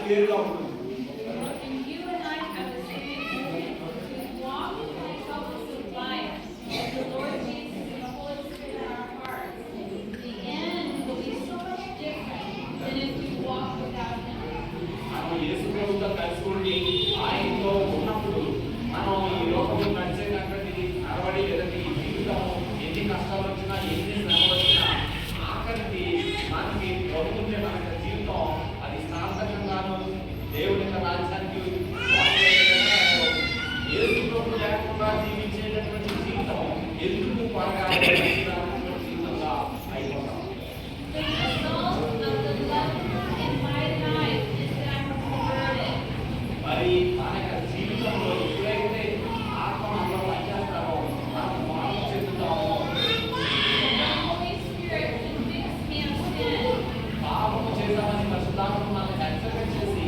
వేరుగా ఉంటుంది. కలుసుకోండి ఆయనతో ఉన్నప్పుడు మనం ఈ లోకంలో నడిచేటటువంటి నడవడి లేదంటే ఈ జీవితం ఎన్ని కష్టాలు వచ్చినా ఎన్ని శ్రమలు వచ్చినా ఆఖరికి మనకి ప్రభుత్వం మన జీవితం అది సార్థకంగాను దేవుని యొక్క రాజ్యానికి యేసు ప్రభు లేకుండా జీవించేటటువంటి జీవితం ఎందుకు బాగా జీవితంగా అయిపోతాం. మరి మన యొక్క జీవితంలో ఎప్పుడైతే ఆత్మ మనలో పనిచేస్తామో మనం మార్పు చెందుతామో, పాపము చేద్దామని పరిశుద్ధాత్మ మనల్ని హెచ్చరిక చేసి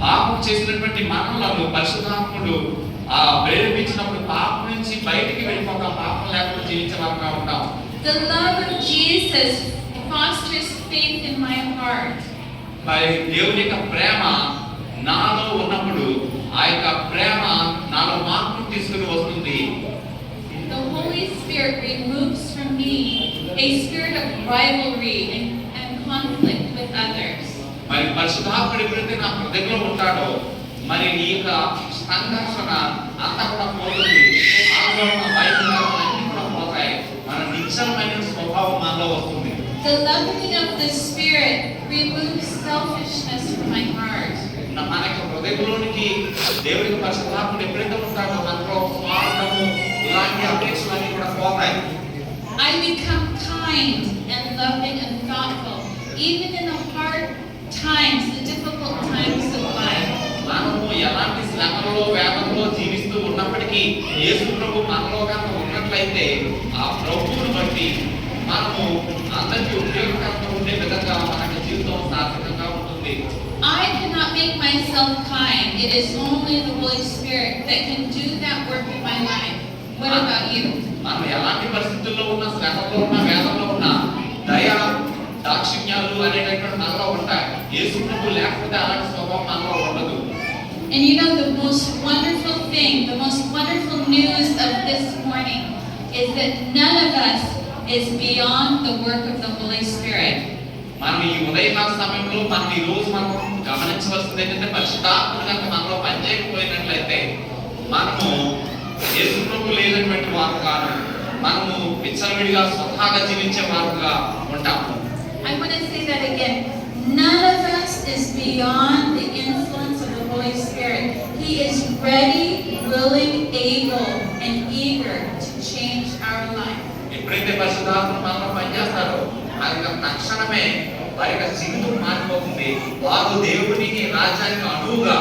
పాపం చేసినటువంటి మనలను పరిశుద్ధాత్ముడు ప్రేరేపించినప్పుడు పాపం నుంచి బయటికి వెళ్ళిపోతాం, పాపం లేకుండా జీవించే వారుగా ఉంటాం. The love of Jesus fosters faith in my heart. మరి దేవుని యొక్క ప్రేమ నాలో ఉన్నప్పుడు ఆ యొక్క ప్రేమ నాలో మార్పును తీసుకుని వస్తుంది. The Holy Spirit removes from me a spirit of rivalry and conflict with others. మరి పరిశుద్ధాత్ముడు ఎప్పుడైతే నా హృదయంలో ఉంటాడో మరి ఈ యొక్క సంఘర్షణ అంతా కూడా పోతుంది, ఆందోళన భయపడడం అన్ని కూడా పోతాయి, మన నిశ్చలమైన స్వభావం మనలో వస్తుంది. The leavening of the Spirit removes selfishness from my heart. మన యొక్క హృదయంలోనికి దేవుని పరిశుద్ధాత్ముడు ఎప్పుడైతే ఉంటాడో మనలో స్వార్థము ఇలాంటి అపేక్షలన్నీ కూడా పోతాయి. I become kind and loving and thoughtful, even in the hard times, the difficult times of life. మనము ఎలాంటి శ్రమలో వేదనలో జీవిస్తూ ఉన్నప్పటికీ యేసు ప్రభు మనలో కనుక ఉన్నట్లయితే ఆ ప్రభువును బట్టి మనము అందరికీ ఉపయోగకరంగా ఉండే విధంగా మన జీవితం సార్థకంగా ఉంటుంది. I cannot make myself kind. It is only the Holy Spirit that can do that work in my life. What about you? మనం ఎలాంటి పరిస్థితుల్లో ఉన్నా, శ్రమలో ఉన్నా, వేదనలో ఉన్నా దయ దాక్షిణ్యాలు అనేటటువంటి మనలో ఉంటాయి. యేసు ప్రభు లేకపోతే అలాంటి స్వభావం మనలో ఉండదు. And you know, the most wonderful thing, the most wonderful news of this morning is that none of us is beyond the work of the Holy Spirit. మనం ఈ ఉదయకాల సమయంలో మనం ఈ రోజు మనం గమనించవలసింది ఏంటంటే పరిశుద్ధాత్ముడు కనుక మనలో పనిచేయకపోయినట్లయితే మనము యేసు ప్రభు లేనటువంటి వారు కాదు, మనము విచ్చలవిడిగా స్వతహాగా జీవించే వారుగా ఉంటాము. I want to say that again. None of us is beyond the influence of the Holy Spirit. He is ready, willing, able, and eager to change our life. ఎప్పుడైతే పరిశుద్ధాత్ముడు మనలో పనిచేస్తారో వారి తక్షణమే వారి యొక్క జీవితం మారిపోతుంది. వారు దేవునికి రాజ్యానికి అనువుగా,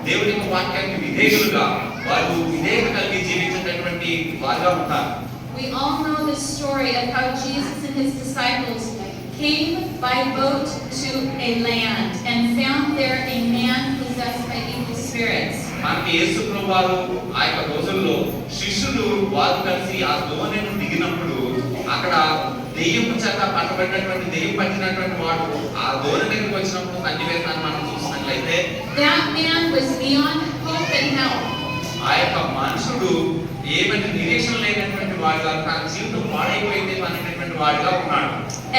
దేవుని వాక్యానికి విధేయులుగా, వారు విధేయత కలిగి జీవించేటటువంటి వారుగా ఉంటారు. We all know the story of how Jesus and his disciples came by boat to a land and found there a man possessed by evil spirits. మనకి యేసు ప్రభువారు ఆ యొక్క రోజుల్లో శిష్యులు వారు కలిసి ఆ దోణిని దిగినప్పుడు అక్కడ దెయ్యం చేత పట్టబడినటువంటి దెయ్యం పట్టినటువంటి వాడు ఆ దోణి దగ్గరికి వచ్చినప్పుడు సన్నివేశాన్ని మనం చూసినట్లయితే That man was beyond hope and help. ఆ యొక్క మనుషుడు ఏమంటే నిరీక్షణ లేనటువంటి వాడుగా, తన జీవితం పాడైపోయింది అనేటటువంటి వాడుగా ఉన్నాడు.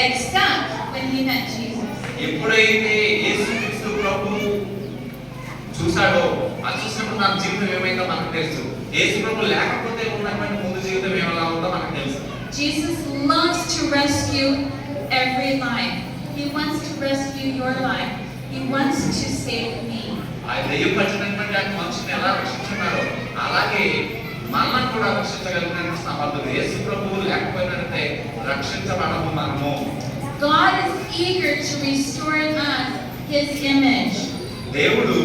Except when he met Jesus. ఎప్పుడైతే యేసుక్రీస్తు ప్రభు చూశాడో ఆ చూసినప్పుడు నా జీవితం ఏమైందో మనకు తెలుసు. యేసు ప్రభు లేకపోతే ఉన్నటువంటి ముందు జీవితం ఏమలా ఉందో మనకు తెలుసు. Jesus loves to rescue every life. He wants to rescue your life. He wants to save me. ఆ దెయ్యం పట్టినటువంటి ఆ మనుషుని ఎలా రక్షించున్నారో అలాగే మనల్ని కూడా రక్షించగలిగిన సమర్థుడు. యేసు ప్రభువు లేకపోయినట్లయితే రక్షించబడము మనము. God is eager to restore in us His image. దేవుడు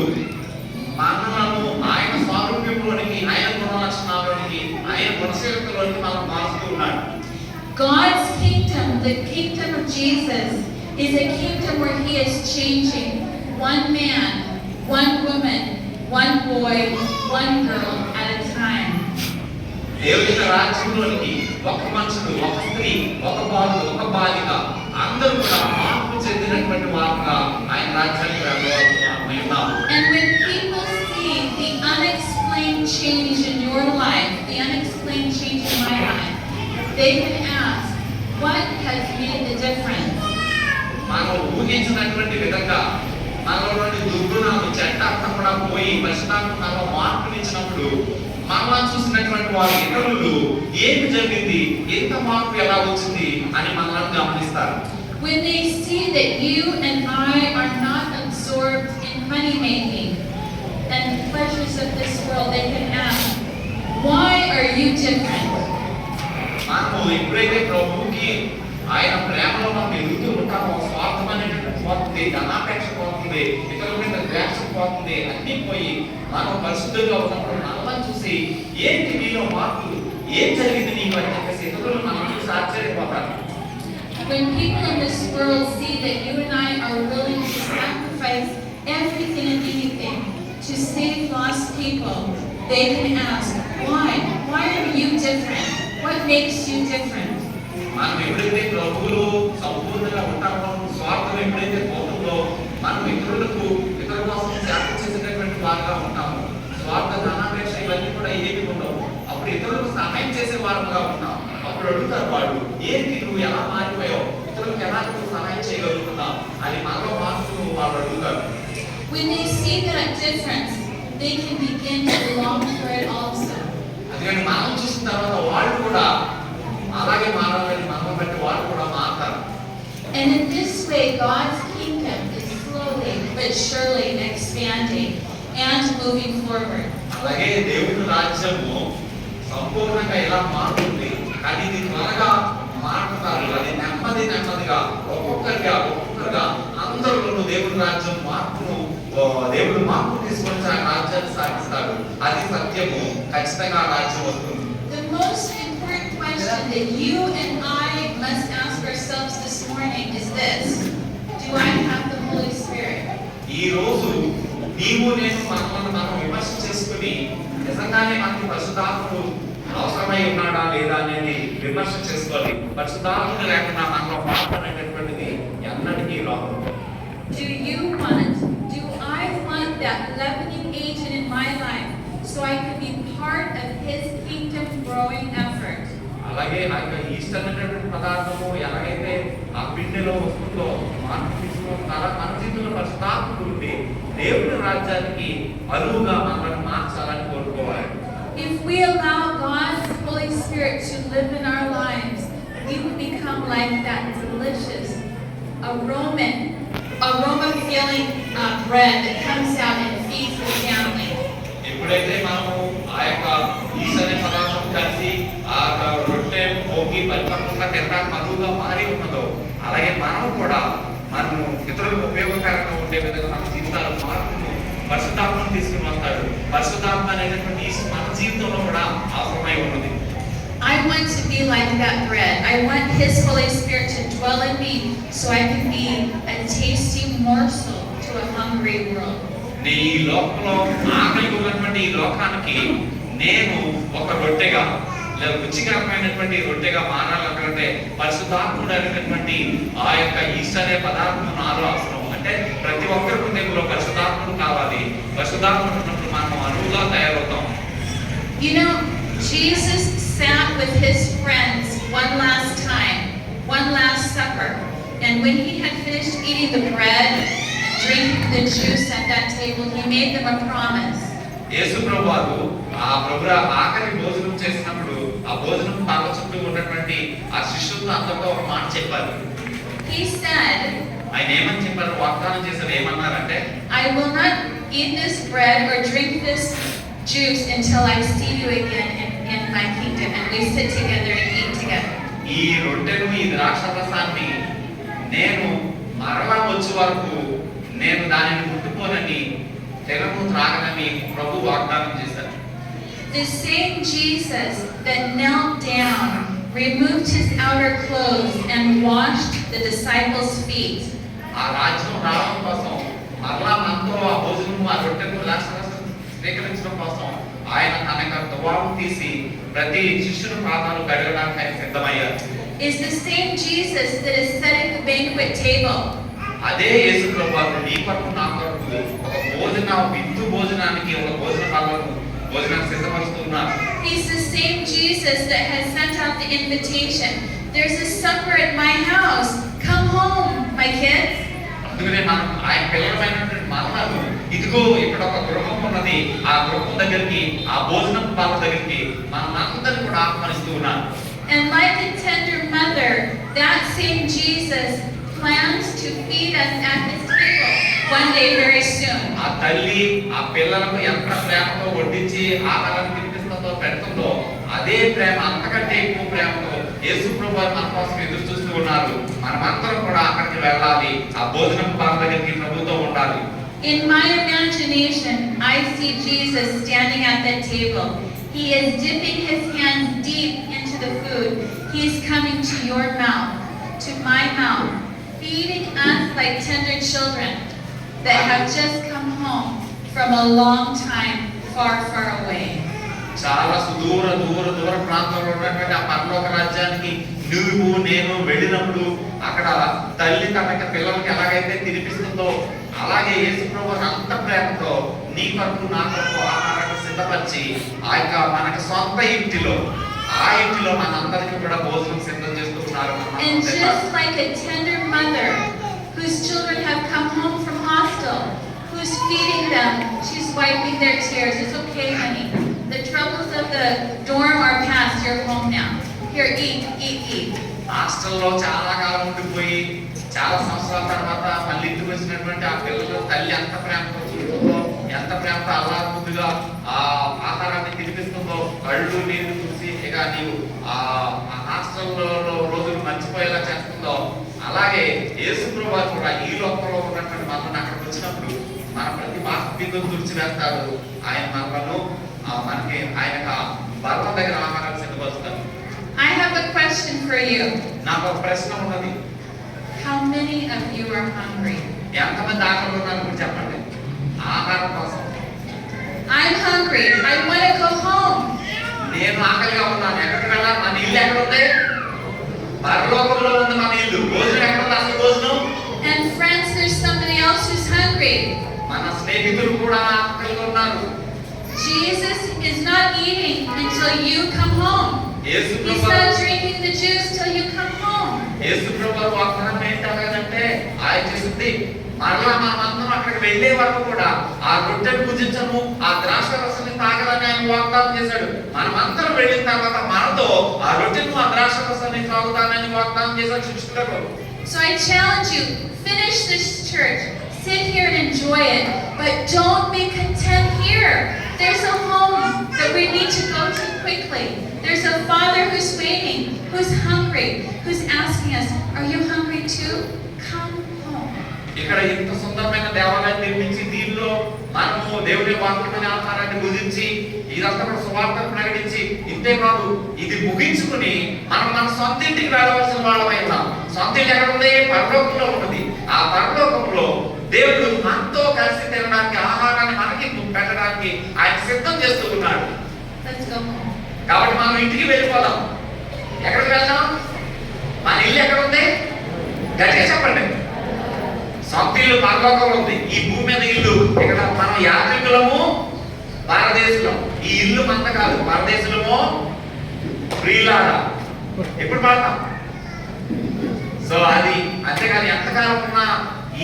మనలను ఆయన స్వరూపంలోనికి, ఆయన గుణలక్షణాలలోనికి, ఆయన గుణశీలతలోనికి మనం మారుస్తూ ఉన్నాడు. God's kingdom, the kingdom of Jesus, is a kingdom where He is changing one man, one woman, one boy, one girl at a time. దేవుని రాజ్యంలోనికి ఒక మనుషుడు, ఒక స్త్రీ, ఒక బాలుడు, ఒక బాలిక అందరూ కూడా మార్పు చెందినటువంటి వారుగా ఆయన రాజ్యానికి రాబోతున్నాము ఉన్నాము. And when people see the unexplained change in your life, the unexplained change in my life, they can ask, what has made the difference? మనం ఊహించినటువంటి విధంగా మనలోని దుర్గుణాలు చెడ్డ అంతా కూడా పోయి పరిశుద్ధాత్మలో మార్పునిచ్చినప్పుడు మనలా చూసినటువంటి వారి ఇతరులు ఏమి జరిగింది, ఎంత మార్పు ఎలా వచ్చింది అని మనల్ని గమనిస్తారు. When they see that you and I are not absorbed in money making and pleasures of this world, they can ask, why are you different? మనము ఎప్పుడైతే ప్రభువుకి ఆయన ప్రేమలో మనం ఎదుగుతూ ఉంటామో స్వార్థమైనటువంటి పోతుంది, ధనాపేక్ష పోతుంది, ఇతరుల మీద ద్వేష పోతుంది, అన్ని పోయి మనం పరిశుద్ధంగా ఉన్నప్పుడు మనల్ని చూసి ఏంటి నీలో మార్పు, ఏం జరిగింది నీకు అని చెప్పేసి ఇతరులు మనం చూసి ఆశ్చర్యపోతారు. When people in this world see that you and I are willing to sacrifice everything and anything to save lost people, they can ask, why? Why are you different? What makes you different? మనం ఎప్పుడైతే ప్రభువులు సంపూర్ణంగా ఉంటామో, స్వార్థం ఎప్పుడైతే పోతుందో, మనం ఇతరుల కోసం త్యాగం చేసేటటువంటి వారుగా ఉంటాము. స్వార్థ ధనాపేక్ష ఇవన్నీ కూడా ఏమి ఉండవు. అప్పుడు ఇతరులకు సహాయం చేసే వారుగా ఉంటాం. అప్పుడు అడుగుతారు వాళ్ళు, ఏంటి నువ్వు ఎలా మారిపోయావు, ఇతరులకు ఎలా నువ్వు సహాయం చేయగలుగుతున్నావు అని మనలో మార్పు వాళ్ళు అడుగుతారు. When they see that difference, they can begin to long for it also. అందుకని మనం చూసిన తర్వాత వాళ్ళు కూడా అలాగే మారాలని మనం బట్టి వాళ్ళు కూడా మారుతారు. And in this way, God's kingdom is slowly but surely expanding and moving forward. అలాగే దేవుని రాజ్యము సంపూర్ణంగా ఇలా మారుతుంది, కానీ ఇది త్వరగా మారుతారు. అది నెమ్మదిగా ఒక్కొక్కరిగా అందరిలోనూ దేవుని రాజ్యం దేవుడు మార్పు తీసుకొని ఆ రాజ్యాన్ని సాగిస్తాడు. అది సత్యము, ఖచ్చితంగా ఆ రాజ్యం వస్తుంది. The most important question that you and I must ask ourselves this morning is this: do I have the Holy Spirit? ఈ రోజు నీవు నేను మనల్ని మనం విమర్శ చేసుకుని నిజంగానే మనకి పరిశుద్ధాత్ముడు అవసరమై ఉన్నాడా లేదా అనేది విమర్శ చేసుకోవాలి. పరిశుద్ధాత్ముడు లేకుండా మనలో మార్పు అనేటటువంటిది ఎన్నటికీ రాదు. Do I want that leavening agent in my life so I can be part of His kingdom growing effort? అలాగే ఆ ఈస్ట్ అనేటటువంటి పదార్థము ఎలాగైతే ఆ పిండిలో వస్తుందో మార్పు తీసుకుంటారో మన జీవితంలో పరిశుద్ధాత్ముడు ఉండి దేవుని రాజ్యానికి అనువుగా మనల్ని మార్చాలని కోరుకోవాలి. If we allow God's Holy Spirit to live in our lives, we will become like that delicious aroma-filling bread that comes out and feeds the family. ఎప్పుడైతే మనము ఆ యొక్క ఈస్ట్ అనే పదార్థం కలిసి ఆ రొట్టె పోగి పరిపక్వంగా తినడానికి అనువుగా మారి ఉన్నదో, అలాగే మనం కూడా మనము ఇతరులకు ఉపయోగకరంగా ఉండే విధంగా మన జీవితాల మార్పును పరిశుద్ధాత్మను తీసుకుని వస్తాడు. పరిశుద్ధాత్మ అనేటటువంటి ఈస్ట్ మన జీవితంలో కూడా అవసరమై ఉన్నది. I want to be like that bread. I want His Holy Spirit to dwell in me so I can be a tasty morsel to a hungry world. ఈ లోకంలో ఆకలి ఉన్నటువంటి ఈ లోకానికి నేను ఒక రొట్టెగా లేదా రుచికరమైనటువంటి రొట్టెగా మారాలంటే పరిశుద్ధాత్ముడు అనేటటువంటి ఆ యొక్క ఈస్ట్ అనే పదార్థం నాలో అవసరం. అంటే ప్రతి ఒక్కరి హృదయంలో పరిశుద్ధాత్ముడు కావాలి. పరిశుద్ధాత్ముడు ఉన్నప్పుడు మనం అనువుగా తయారవుతాం. You know, Jesus sat with His friends one last time, one last supper. And when He had finished eating the bread and drinking the juice at that table, He made them a promise. యేసు ప్రభువు ఆ ప్రభువు ఆఖరి భోజనం చేసినప్పుడు ఆ భోజనం పాక చుట్టూ ఉన్నటువంటి ఆ శిష్యులతో అందరితో ఒక మాట చెప్పారు. He said, ఆయన ఏమని చెప్పారు, వాగ్దానం చేశారు, ఏమన్నారంటే, I will not eat this bread or drink this juice until I see you again in my kingdom and we sit together and eat together. ఈ రొట్టెను ఈ ద్రాక్షరసాన్ని నేను మరలా వచ్చే వరకు నేను దానిని ముట్టుకోనని తెగము త్రాగనని ప్రభు వాగ్దానం చేశారు. The same Jesus that knelt down, removed His outer clothes and washed the disciples' feet. ఆ రాజ్యం రావడం కోసం మరలా మనతో ఆ భోజనం ఆ రొట్టెను ద్రాక్షరసం స్వీకరించడం కోసం ఆయన తన యొక్క తువాలు తీసి ప్రతి శిష్యుని పాదాలు కడగడానికి ఆయన సిద్ధమయ్యారు. Is the same Jesus that is set at the banquet table. అదే యేసు ప్రభువు నీకు కొరకు నా కొరకు ఒక విందు భోజనానికి ఒక భోజనాన్ని సిద్ధపరుస్తున్నారు. He's the same Jesus that has sent out the invitation. There's a supper at my house. Come home, my kids. అందుకనే మనం ఆయన పిల్లలమైనటువంటి మనము ఇదిగో ఇక్కడ ఒక గృహం ఉన్నది, ఆ గృహం దగ్గరికి, ఆ భోజనం పాల దగ్గరికి మనందరినీ కూడా ఆహ్వానిస్తూ ఉన్నారు. And like a tender mother, that same Jesus plans to feed us at his table one day very soon. ఆ తల్లి ఆ పిల్లలకు ఎంత ప్రేమతో వడ్డించి ఆహారాన్ని తినిపిస్తుందో పెడుతుందో అదే ప్రేమ, అంతకంటే ఎక్కువ ప్రేమతో యేసు ప్రభువు మన కోసం ఎదురు చూస్తూ ఉన్నారు. మనమందరం కూడా అక్కడికి వెళ్ళాలి, ఆ భోజనం పాల దగ్గరికి ప్రభుతో ఉండాలి. In my imagination, I see Jesus standing at that table. He is dipping his hands deep into the food. He is coming to your mouth, to my mouth, feeding us like tender children that have just come home from a long time far, far away. చాలా దూర ప్రాంతంలో ఉన్నటువంటి ఆ పరలోక రాజ్యానికి నువ్వు నేను వెళ్ళినప్పుడు అక్కడ తల్లి తన పిల్లలకి ఎలాగైతే తినిపిస్తుందో అలాగే యేసు ప్రభువు అంత ప్రేమతో నీ కొరకు నా కొరకు ఆహారాన్ని సిద్ధపరిచి ఆ యొక్క మనకు సొంత ఇంటిలో మనందరికీ కూడా భోజనం సిద్ధం చేస్తూ ఉన్నారు. And just like a tender mother whose children have come home from hostel, who's feeding them, she's wiping their tears. It's okay, honey. The troubles of the dorm are past. You're home now. Here, eat. హాస్టల్లో చాలా కాలం ఉండిపోయి చాలా సంవత్సరాల తర్వాత మళ్ళీ ఇంటికి వచ్చినటువంటి ఆ పిల్లలు తల్లి ఎంత ప్రేమతో చూస్తుందో, ఎంత ప్రేమతో అల్లారుగా ఆ ఆహారాన్ని తినిపిస్తుందో కళ్ళు నీళ్లు చూసి ఇక నీవు ఆ హాస్టల్లో రోజులు మర్చిపోయేలా చేస్తుందో అలాగే యేసు ప్రభువు కూడా ఈ లోకంలో ఉన్నటువంటి మనల్ని అక్కడికి వచ్చినప్పుడు మన ప్రతి బాధ్యతను తుడిచివేస్తాడు. ఆయన మనలను మనకి ఆయన బల్ల దగ్గర ఆహారాన్ని సిద్ధపరుస్తాడు. I have a question for you. నాకు ఒక ప్రశ్న ఉన్నది. How many of you are hungry? ఎంతమంది ఆకలి ఉన్నారు ఇప్పుడు చెప్పండి ఆహారం కోసం. I'm hungry. I want to go home. నేను ఆకలిగా ఉన్నాను. ఎక్కడికి వెళ్ళాలి? మన ఇల్లు ఎక్కడ ఉంది? పరలోకంలో ఉంది మన ఇల్లు. భోజనం ఎక్కడ ఉంది? అసలు భోజనం. And friends, there's somebody else who's hungry. మన స్నేహితులు కూడా ఆకలిగా ఉన్నారు. Jesus is not eating until you come home. He's not drinking the juice till you come home. యేసు ప్రభువు వాగ్దానం ఏంటంటే ఆయన చేసింది మరలా మనమందరం అక్కడికి వెళ్ళే వరకు కూడా ఆ రొట్టెను భుజించము, ఆ ద్రాక్ష రసాన్ని తాగాలని ఆయన వాగ్దానం చేశాడు. మనమందరం వెళ్ళిన తర్వాత మనతో ఆ రొట్టెను ఆ ద్రాక్ష రసాన్ని తాగుతానని వాగ్దానం చేశాడు శిష్యులకు. So I challenge you, finish this church, sit here and enjoy it, but don't be content here. There's a home that we need to go to quickly. There's a Father who's waiting, who's hungry, who's asking us, are you hungry too? Come home. ఇక్కడ ఇంత సుందరమైన దేవాలయం నిర్మించి దీనిలో మనము దేవుని వాక్యమైన ఆహారాన్ని భుజించి ఇదంతా కూడా సువార్తను ప్రకటించి ఇంతే కాదు ఇది ముగించుకుని మనం మన సొంత ఇంటికి వెళ్ళవలసిన వాళ్ళమై ఉన్నాం. సొంత ఇల్లు ఎక్కడ ఉంది? పరలోకంలో ఉన్నది. ఆ పరలోకంలో దేవుడు మనతో కలిసి తినడానికి ఆహారాన్ని మనకి పెట్టడానికి ఆయన సిద్ధం చేస్తూ ఉన్నాడు. Let's go home. కాబట్టి మనం ఇంటికి వెళ్ళిపోదాం. ఎక్కడికి వెళ్దాం? మన ఇల్లు ఎక్కడ ఉంది? గట్టిగా చెప్పండి. సొంత ఇల్లు పరలోకంలో ఉంది. ఈ భూమి మీద ఇల్లు ఇక్కడ మనం యాత్రికులము, పరదేశులం. ఈ ఇల్లు మంత కాదు, పరదేశులము ప్రియులారా. ఎప్పుడు పడతాం? సో అది అంతేకాదు ఎంతకాలం ఉన్నా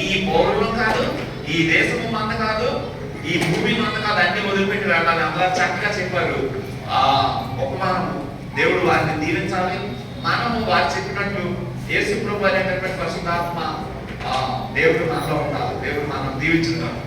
ఈ పౌరులం కాదు, ఈ దేశము మంద కాదు, ఈ భూమి మంద కాదు, అన్ని వదిలిపెట్టి వెళ్ళాలి. అందరూ చక్కగా చెప్పారు. ఉపమానం దేవుడు వారిని దీవించాలి. మనము వారు చెప్పినట్లు యేసు ప్రభువు అనేటటువంటి పరిశుద్ధాత్మ దేవుడు మనలో ఉండాలి. దేవుడు మనం దీవించుతాడు.